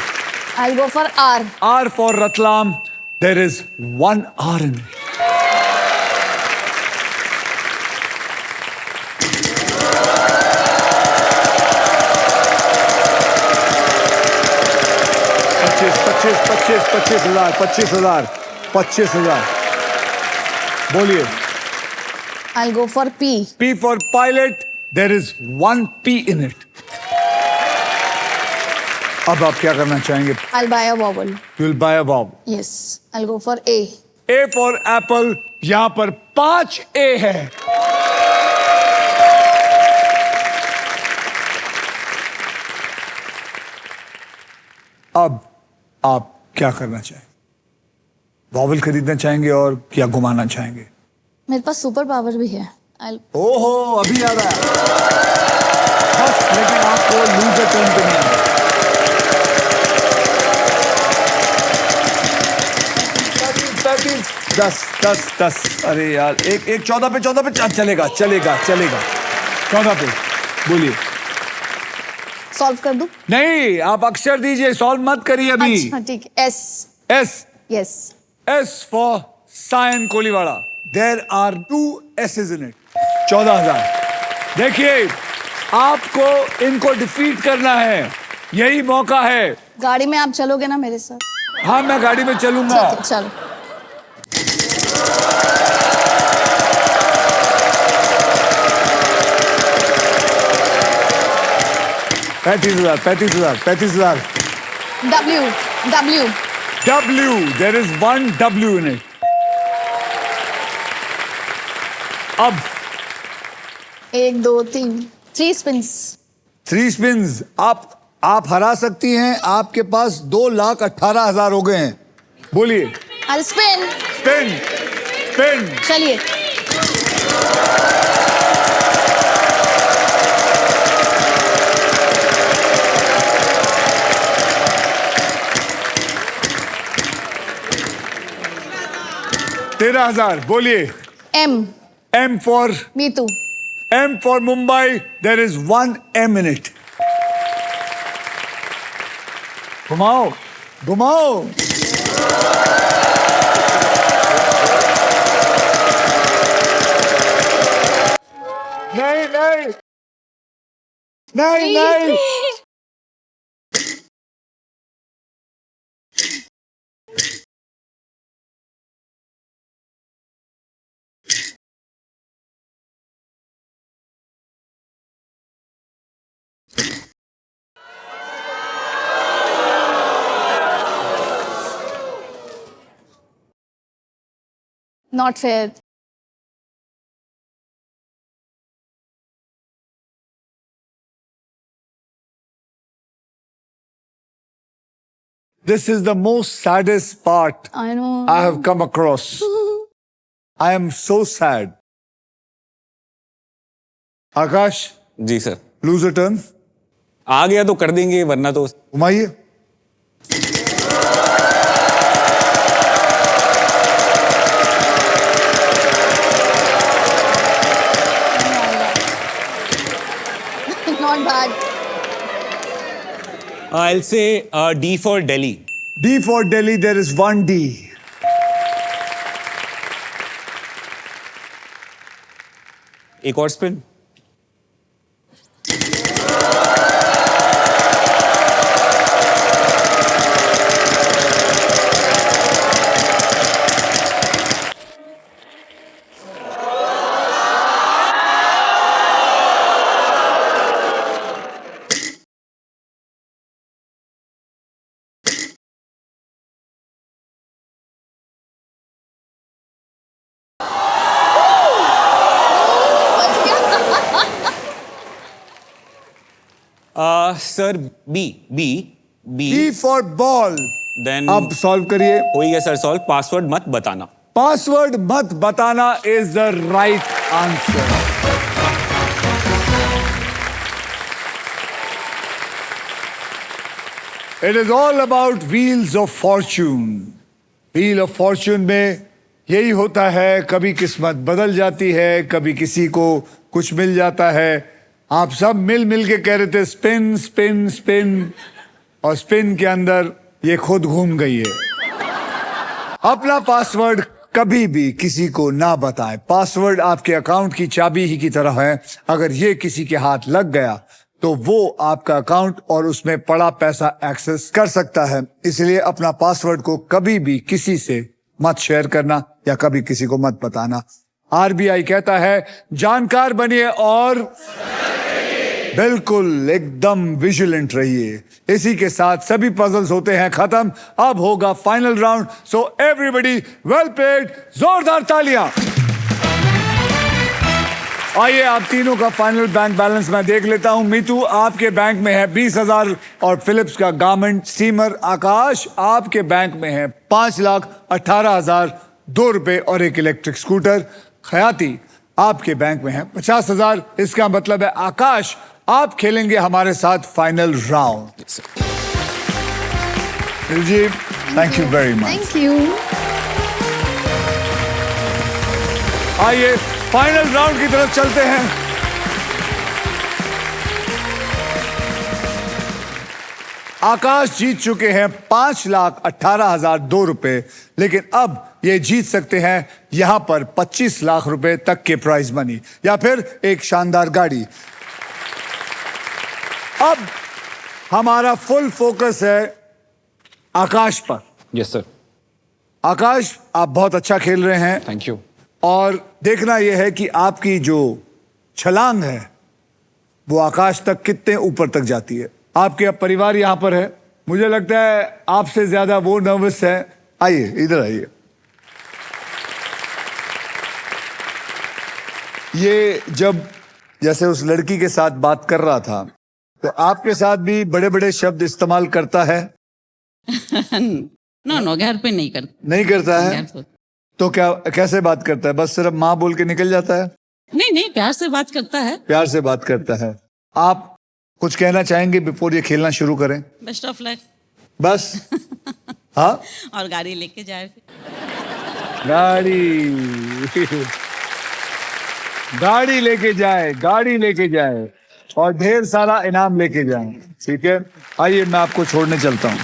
I go for R. R for Ratlam. There is 1 R in it. पच्चीस हजार. बोलिए. I go for P. P for pilot. There is 1 P in it. अब आप क्या करना चाहेंगे? I buy a vowel. You will buy a bob. Yes. I go for A. A for apple. यहां पर 5 A है. अब आप क्या करना चाहेंगे? वॉवल खरीदना चाहेंगे और क्या घुमाना चाहेंगे? मेरे पास सुपर पावर भी है. आई. ओहो, अभी आ रहा है बस. लेकिन आपको लूजर टर्न पे नहीं आना. 10. अरे यार, एक 14 पे चलेगा. 14 पे बोलिए. सॉल्व कर दूं? नहीं, आप अक्षर दीजिए, सॉल्व मत करिए अभी. अच्छा ठीक है. S. S. Yes. S for Sion Koliwada. There are 2 S's in it. 14,000. देखिए, आपको इनको डिफीट करना है. यही मौका है. गाड़ी में आप चलोगे ना मेरे साथ? हाँ, मैं गाड़ी में चलूंगा. ठीक है, चलो. 35,000. W. W. W. There is 1 W in it. अब 1 2 3 3 स्पिन्स. 3 spins. आप हरा सकती हैं. आपके पास 2,18,000 हो गए हैं. बोलिए. I spin. स्पिन. चलिए. तेरह 13,000. बोलिए. M. M for Mitu. M for Mumbai. There is 1 M in it. घुमाओ. नहीं. Not fair. This is the most saddest part I know. I have come across. I am so sad. Akash, जी sir, lose a turn. आ गया तो कर देंगे, वरना तो घुमाइए। Not bad. I'll say D for Delhi. D for Delhi, there is one D. एक और स्पिन। Sir B B B B for ball. Then अब सॉल्व करिए। हो ही गया सर सॉल्व। पासवर्ड मत बताना। पासवर्ड मत बताना is the right answer. It is all about wheels of fortune. Wheel of fortune में यही होता है, कभी किस्मत बदल जाती है, कभी किसी को कुछ मिल जाता है। आप सब मिल मिल के कह रहे थे स्पिन स्पिन स्पिन, और स्पिन के अंदर ये खुद घूम गई है। अपना पासवर्ड कभी भी किसी को ना बताएं। पासवर्ड आपके अकाउंट की चाबी ही की तरह है। अगर ये किसी के हाथ लग गया तो वो आपका अकाउंट और उसमें पड़ा पैसा एक्सेस कर सकता है। इसलिए अपना पासवर्ड को कभी भी किसी से मत शेयर करना या कभी किसी को मत बताना। आरबीआई कहता है जानकार बनिए और बिल्कुल एकदम विजिलेंट रहिए। इसी के साथ सभी पजल्स होते हैं खत्म। अब होगा final round. So everybody well played, जोरदार तालियां। आइए आप तीनों का फाइनल बैंक बैलेंस मैं देख लेता हूं। मीतू आपके बैंक में है 20,000 और फिलिप्स का गारमेंट स्टीमर। आकाश आपके बैंक में है 5,18,000 ₹2 और एक इलेक्ट्रिक स्कूटर। खयाती आपके बैंक में है 50,000। इसका मतलब है आकाश आप खेलेंगे हमारे साथ फाइनल राउंड। जी thank you very much. Thank you. आइए फाइनल राउंड की तरफ चलते हैं। आकाश जीत चुके हैं 5,18,002 रुपए, लेकिन अब ये जीत सकते हैं यहां पर 25 लाख रुपए तक के प्राइज मनी या फिर एक शानदार गाड़ी। अब हमारा फुल फोकस है आकाश पर। Yes sir. आकाश आप बहुत अच्छा खेल रहे हैं थैंक यू। और देखना यह है कि आपकी जो छलांग है वो आकाश तक कितने ऊपर तक जाती है। आपके अब परिवार यहां पर है। मुझे लगता है आपसे ज्यादा वो नर्वस है। आइए इधर आइए। ये जब जैसे उस लड़की के साथ बात कर रहा था तो आपके साथ भी बड़े बड़े शब्द इस्तेमाल करता है? नो घर पे नहीं करता। नहीं करता है? घर पे- तो क्या कैसे बात करता है? बस सिर्फ माँ बोल के निकल जाता है? नहीं प्यार से बात करता है। प्यार से बात करता है। आप कुछ कहना चाहेंगे बिफोर ये खेलना शुरू करें? Best of luck. बस हाँ और गाड़ी लेके जाए फिर। गाड़ी लेके जाए, गाड़ी लेके जाए और ढेर सारा इनाम लेके जाए। ठीक है आइए मैं आपको छोड़ने चलता हूँ।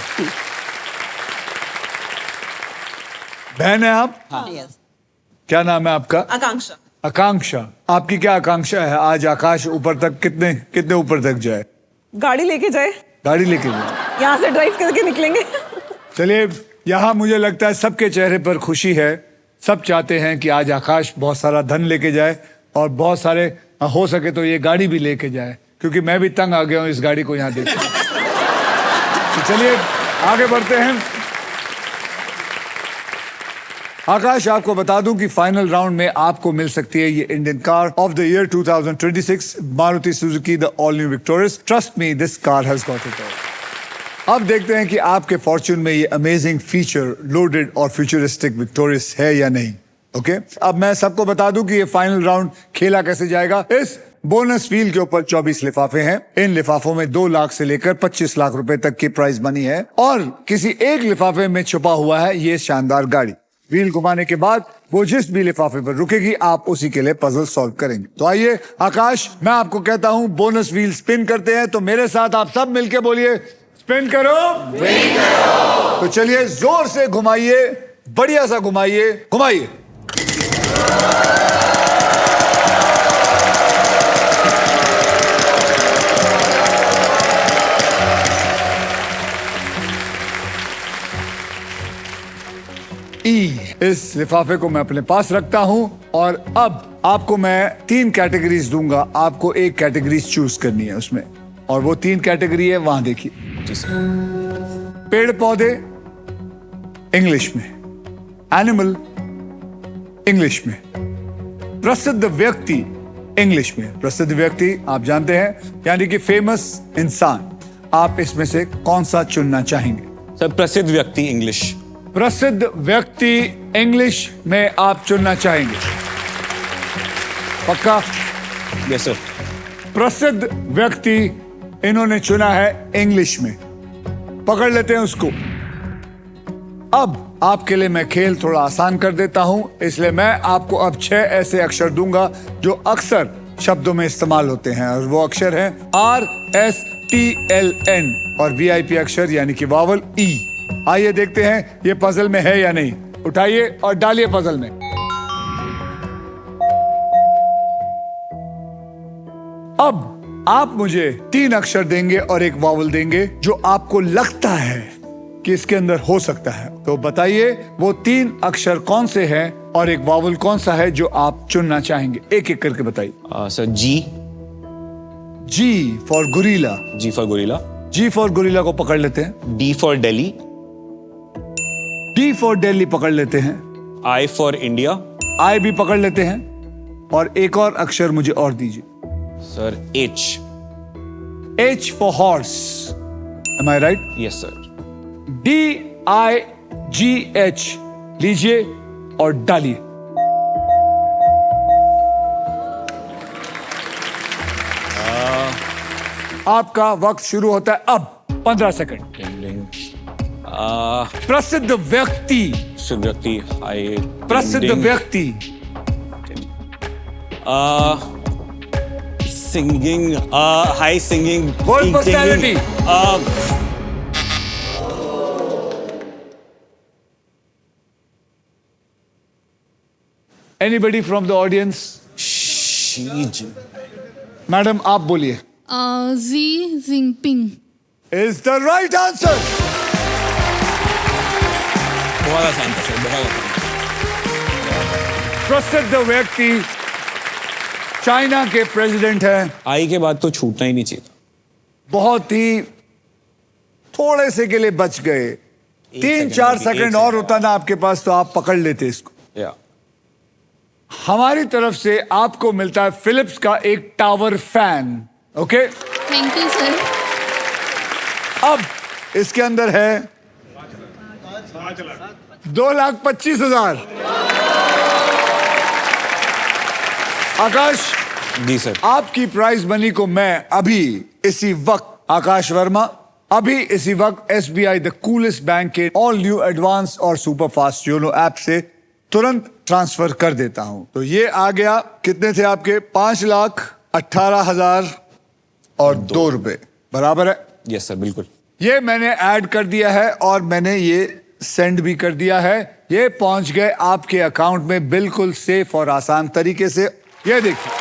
बहन है आप? यस। क्या नाम है आपका? आकांक्षा। आकांक्षा। आपकी क्या आकांक्षा है आज आकाश ऊपर तक कितने कितने ऊपर तक जाए? गाड़ी लेके जाए, गाड़ी लेके जाए। यहाँ से ड्राइव करके निकलेंगे। चलिए यहाँ मुझे लगता है सबके चेहरे पर खुशी है। सब चाहते हैं कि आज आकाश बहुत सारा धन लेके जाए और बहुत सारे हो सके तो ये गाड़ी भी लेके जाए, क्योंकि मैं भी तंग आ गया हूँ इस गाड़ी को यहाँ देख। तो चलिए आगे बढ़ते हैं। आकाश, आपको बता दूं कि फाइनल राउंड में आपको मिल सकती है ये Indian car of the year 2026 Maruti Suzuki the all new victorious. Trust me, this car has got it all. अब देखते हैं कि आपके फॉर्च्यून में ये अमेजिंग फीचर लोडेड और फ्यूचरिस्टिक विक्टोरियस है या नहीं। ओके, अब मैं सबको बता दूं कि ये फाइनल राउंड खेला कैसे जाएगा। इस बोनस व्हील के ऊपर 24 लिफाफे हैं। इन लिफाफों में 2 लाख से लेकर 25 लाख रुपए तक की प्राइस मनी है और किसी एक लिफाफे में छुपा हुआ है ये शानदार गाड़ी। व्हील घुमाने के बाद वो जिस भी लिफाफे पर रुकेगी, आप उसी के लिए पजल सॉल्व करेंगे। तो आइए आकाश, मैं आपको कहता हूं बोनस व्हील स्पिन करते हैं, तो मेरे साथ आप सब मिलके बोलिए स्पिन करो। तो चलिए जोर से घुमाइए, बढ़िया सा घुमाइए, घुमाइए। इस लिफाफे को मैं अपने पास रखता हूं और अब आपको मैं 3 कैटेगरीज दूंगा। आपको एक कैटेगरीज चूज करनी है उसमें, और वो 3 कैटेगरी है, वहां देखिए। पेड़ पौधे इंग्लिश में, एनिमल इंग्लिश में, प्रसिद्ध व्यक्ति इंग्लिश में। प्रसिद्ध व्यक्ति आप जानते हैं, यानी कि फेमस इंसान। आप इसमें से कौन सा चुनना चाहेंगे? सर प्रसिद्ध व्यक्ति इंग्लिश। प्रसिद्ध व्यक्ति इंग्लिश में आप चुनना चाहेंगे? पक्का? Yes sir. प्रसिद्ध व्यक्ति इन्होंने चुना है इंग्लिश में। पकड़ लेते हैं उसको। अब आपके लिए मैं खेल थोड़ा आसान कर देता हूं, इसलिए मैं आपको अब 6 ऐसे अक्षर दूंगा जो अक्सर शब्दों में इस्तेमाल होते हैं, और वो अक्षर हैं RSTLN और VIP अक्षर यानी कि वावल E। आइए देखते हैं ये पजल में है या नहीं। उठाइए और डालिए पजल में। अब आप मुझे 3 अक्षर देंगे और एक वावल देंगे जो आपको लगता है कि इसके अंदर हो सकता है। तो बताइए वो 3 अक्षर कौन से हैं और एक वावल कौन सा है जो आप चुनना चाहेंगे। एक एक करके बताइए। सर जी। G for guerrilla. G for gorilla. G for guerrilla को पकड़ लेते हैं। D for Delhi. D for Delhi पकड़ लेते हैं। I for India. I भी पकड़ लेते हैं। और एक और अक्षर मुझे और दीजिए। Sir H। H for horse. Am I right? Yes sir. DIGH लीजिए और डालिए। आपका वक्त शुरू होता है अब। 15 सेकंड। प्रसिद्ध व्यक्ति। व्यक्ति। प्रसिद्ध व्यक्ति। Singing. High singing. World personality. Anybody from the audience? Madam आप बोलिए। Xi Jinping. Is the right answer. बहुत आसान था सर, बहुत आसान। प्रसिद्ध व्यक्ति चाइना के प्रेसिडेंट हैं। आई के बाद तो छूटना ही नहीं चाहिए। बहुत ही थोड़े से के लिए बच गए। 3-4 सेकंड और होता ना आपके पास तो आप पकड़ लेते इसको। या हमारी तरफ से आपको मिलता है फिलिप्स का एक tower fan. Okay, thank you sir. अब इसके अंदर है 2,25,000। आकाश जी सर। आपकी प्राइज मनी को मैं अभी इसी वक्त, आकाश वर्मा, अभी इसी वक्त SBI द कूलेस्ट बैंक के ऑल न्यू एडवांस और सुपर फास्ट योनो ऐप से तुरंत ट्रांसफर कर देता हूं। तो ये आ गया। कितने थे आपके? 5,18,000 और 2 रुपए बराबर है। यस सर, बिल्कुल। ये मैंने ऐड कर दिया है और मैंने ये सेंड भी कर दिया है। ये पहुंच गए आपके अकाउंट में बिल्कुल सेफ और आसान तरीके से। ये देखिए,